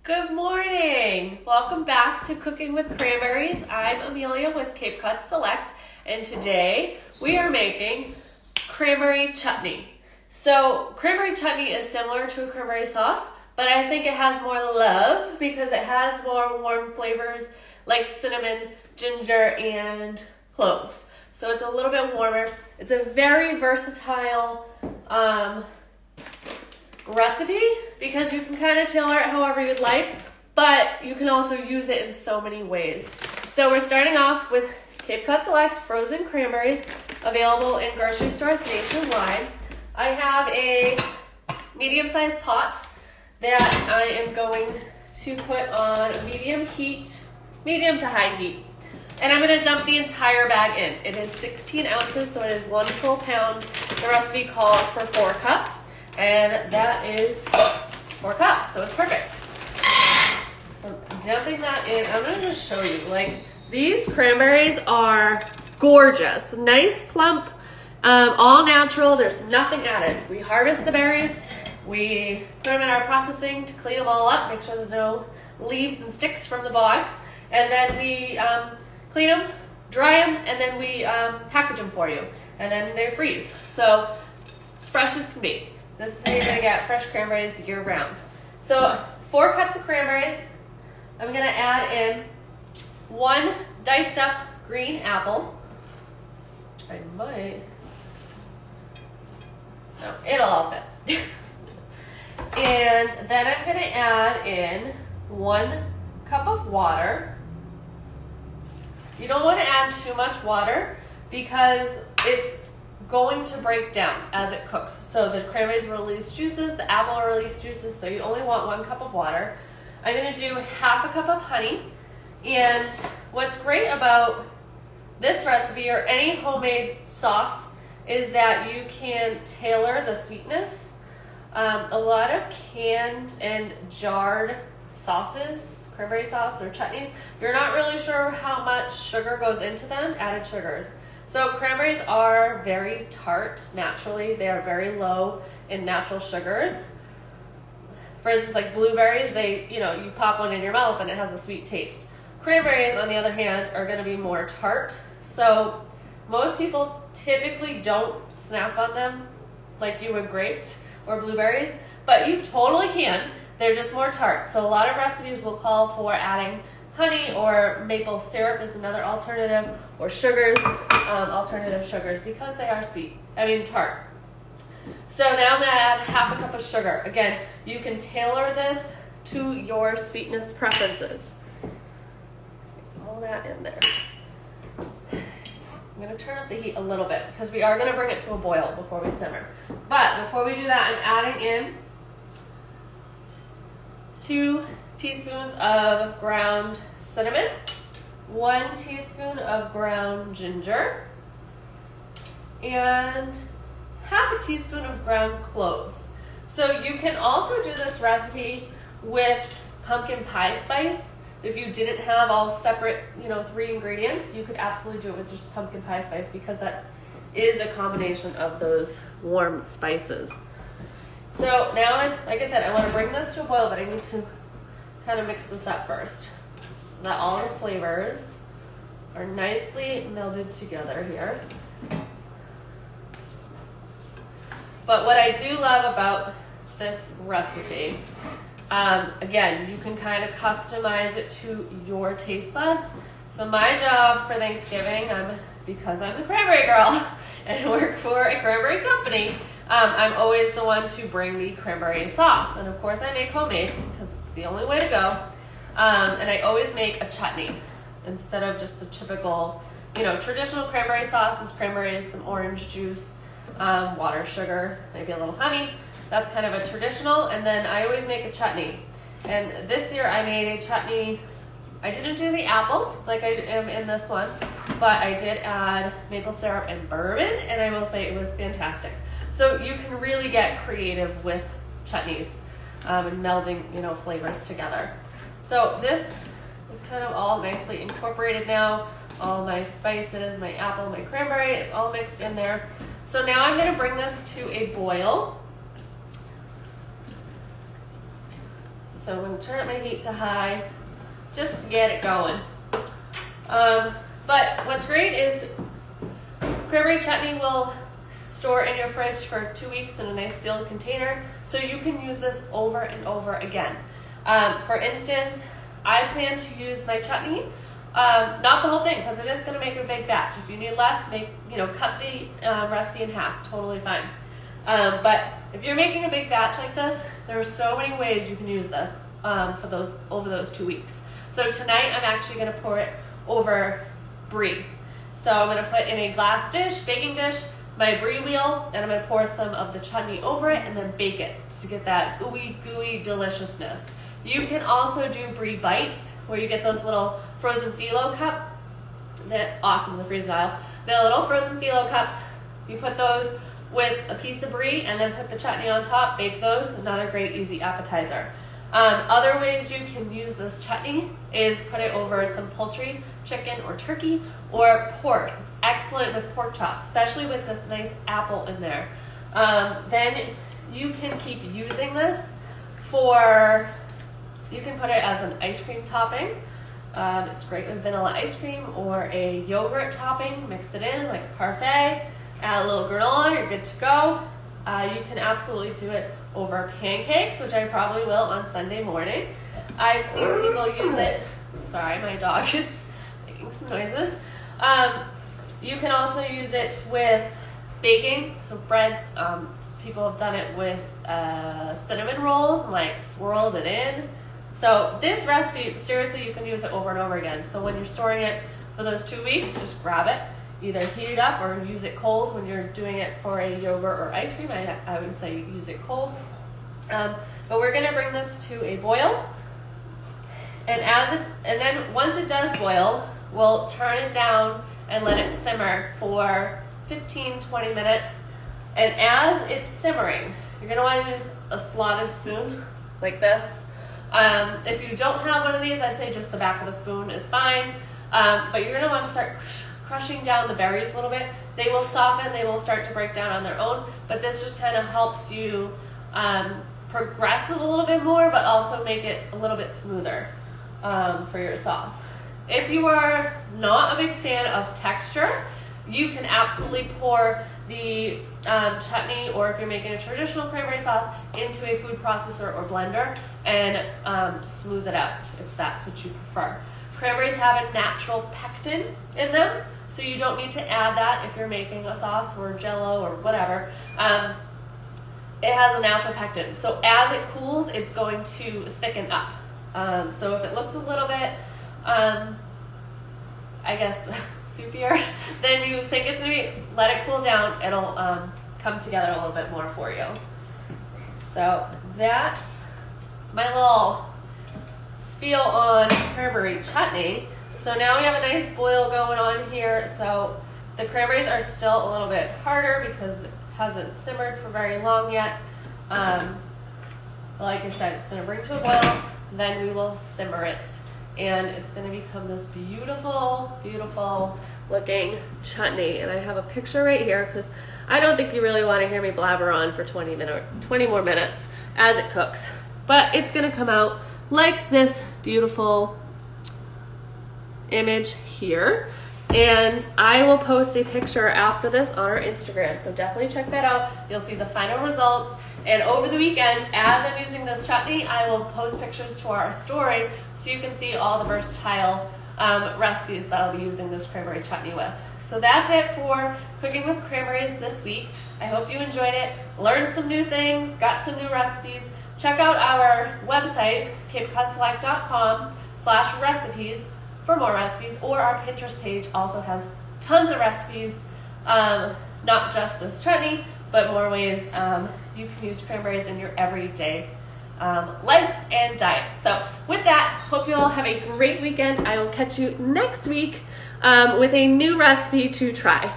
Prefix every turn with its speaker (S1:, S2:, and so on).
S1: Good morning! Welcome back to Cooking with Cranberries. I'm Amelia with Cape Cod Select, and today we are making cranberry chutney. So cranberry chutney is similar to a cranberry sauce, but I think it has more love because it has more warm flavors like cinnamon, ginger, and cloves. So it's a little bit warmer. It's a very versatile recipe because you can kind of tailor it however you'd like, but you can also use it in so many ways. So we're starting off with Cape Cod Select frozen cranberries available in grocery stores nationwide. I have a medium-sized pot that I am going to put on medium to high heat. And I'm going to dump the entire bag in. It is 16 ounces, so it is 1 full pound. The recipe calls for 4 cups. And that is 4 cups, so it's perfect. So dumping that in, I'm gonna just show you, like, these cranberries are gorgeous. Nice, plump, all natural, there's nothing added. We harvest the berries, we put them in our processing to clean them all up, make sure there's no leaves and sticks from the box, and then we clean them, dry them, and then we package them for you, and then they freeze. So it's fresh as can be. This is how you're gonna get fresh cranberries year round. So 4 cups of cranberries. I'm gonna add in 1 diced up green apple. I might, no, it'll all fit. And then I'm gonna add in 1 cup of water. You don't wanna add too much water because it's going to break down as it cooks. So the cranberries will release juices, the apple will release juices, so you only want 1 cup of water. I'm gonna do half a cup of honey. And what's great about this recipe or any homemade sauce is that you can tailor the sweetness. A lot of canned and jarred sauces, cranberry sauce or chutneys, you're not really sure how much sugar goes into them, added sugars. So cranberries are very tart naturally. They are very low in natural sugars. For instance, like blueberries, you pop one in your mouth and it has a sweet taste. Cranberries, on the other hand, are gonna be more tart. So most people typically don't snap on them like you would grapes or blueberries, but you totally can. They're just more tart. So a lot of recipes will call for adding honey or maple syrup is another alternative, or sugars, alternative sugars, because they are tart. So now I'm gonna add half a cup of sugar. Again, you can tailor this to your sweetness preferences. All that in there. I'm gonna turn up the heat a little bit because we are gonna bring it to a boil before we simmer. But before we do that, I'm adding in 2 teaspoons of ground cinnamon, 1 teaspoon of ground ginger, and half a teaspoon of ground cloves. So you can also do this recipe with pumpkin pie spice. If you didn't have all separate, 3 ingredients, you could absolutely do it with just pumpkin pie spice because that is a combination of those warm spices. So now, like I said, I want to bring this to a boil, but I need to kind of mix this up first so that all the flavors are nicely melded together here. But what I do love about this recipe, again, you can kind of customize it to your taste buds. So my job for Thanksgiving, because I'm the cranberry girl and work for a cranberry company, I'm always the one to bring the cranberry sauce. And of course I make homemade because it's the only way to go. And I always make a chutney instead of just the typical, traditional cranberry sauce is cranberries, some orange juice, water, sugar, maybe a little honey. That's kind of a traditional. And then I always make a chutney. And this year I made a chutney. I didn't do the apple like I am in this one, but I did add maple syrup and bourbon, and I will say it was fantastic. So you can really get creative with chutneys and melding, flavors together. So this is kind of all nicely incorporated now. All my spices, my apple, my cranberry, it's all mixed in there. So now I'm going to bring this to a boil. So I'm going to turn up my heat to high just to get it going. But what's great is cranberry chutney will store in your fridge for 2 weeks in a nice sealed container, so you can use this over and over again. For instance, I plan to use my chutney, not the whole thing, because it is going to make a big batch. If you need less, cut the recipe in half, totally fine. But if you're making a big batch like this, there are so many ways you can use this over those 2 weeks. So tonight I'm actually going to pour it over brie. So I'm going to put in a glass dish, baking dish, my brie wheel, and I'm going to pour some of the chutney over it and then bake it to get that ooey gooey deliciousness. You can also do brie bites, where you get those little frozen phyllo cup. They're awesome, the freeze aisle. The little frozen phyllo cups, you put those with a piece of brie and then put the chutney on top, bake those, another great easy appetizer. Other ways you can use this chutney is put it over some poultry, chicken or turkey, or pork. It's excellent with pork chops, especially with this nice apple in there. Then you can keep using this you can put it as an ice cream topping. It's great with vanilla ice cream or a yogurt topping. Mix it in like a parfait, add a little granola, you're good to go. You can absolutely do it over pancakes, which I probably will on Sunday morning. I've seen people use it. Sorry, my dog is making some noises. You can also use it with baking, so breads. People have done it with cinnamon rolls and like swirled it in. So this recipe, seriously, you can use it over and over again. So when you're storing it for those 2 weeks, just grab it. Either heat it up or use it cold when you're doing it for a yogurt or ice cream. I would say use it cold. But we're going to bring this to a boil. And then once it does boil, we'll turn it down and let it simmer for 15-20 minutes. And as it's simmering, you're going to want to use a slotted spoon like this. If you don't have one of these, I'd say just the back of a spoon is fine. But you're going to want to start crushing down the berries a little bit. They will soften, they will start to break down on their own, but this just kind of helps you progress it a little bit more, but also make it a little bit smoother for your sauce. If you are not a big fan of texture, you can absolutely pour the chutney, or if you're making a traditional cranberry sauce, into a food processor or blender and smooth it out if that's what you prefer. Cranberries have a natural pectin in them, so you don't need to add that if you're making a sauce or jello or whatever. It has a natural pectin, so as it cools, it's going to thicken up. So if it looks a little bit, I guess, soupier than you think it's going to be, let it cool down. It'll come together a little bit more for you. So that's my little spiel on cranberry chutney. So now we have a nice boil going on here. So the cranberries are still a little bit harder because it hasn't simmered for very long yet. Like I said, it's going to bring to a boil, then we will simmer it. And it's going to become this beautiful, beautiful looking chutney. And I have a picture right here because I don't think you really want to hear me blabber on for 20 more minutes as it cooks. But it's going to come out like this beautiful image here. And I will post a picture after this on our Instagram. So definitely check that out. You'll see the final results. And over the weekend, as I'm using this chutney, I will post pictures to our story so you can see all the versatile recipes that I'll be using this cranberry chutney with. So that's it for cooking with cranberries this week. I hope you enjoyed it, learned some new things, got some new recipes. Check out our website, capecodselect.com/recipes for more recipes, or our Pinterest page also has tons of recipes, not just this chutney, but more ways you can use cranberries in your everyday life and diet. So with that, hope you all have a great weekend. I will catch you next week with a new recipe to try.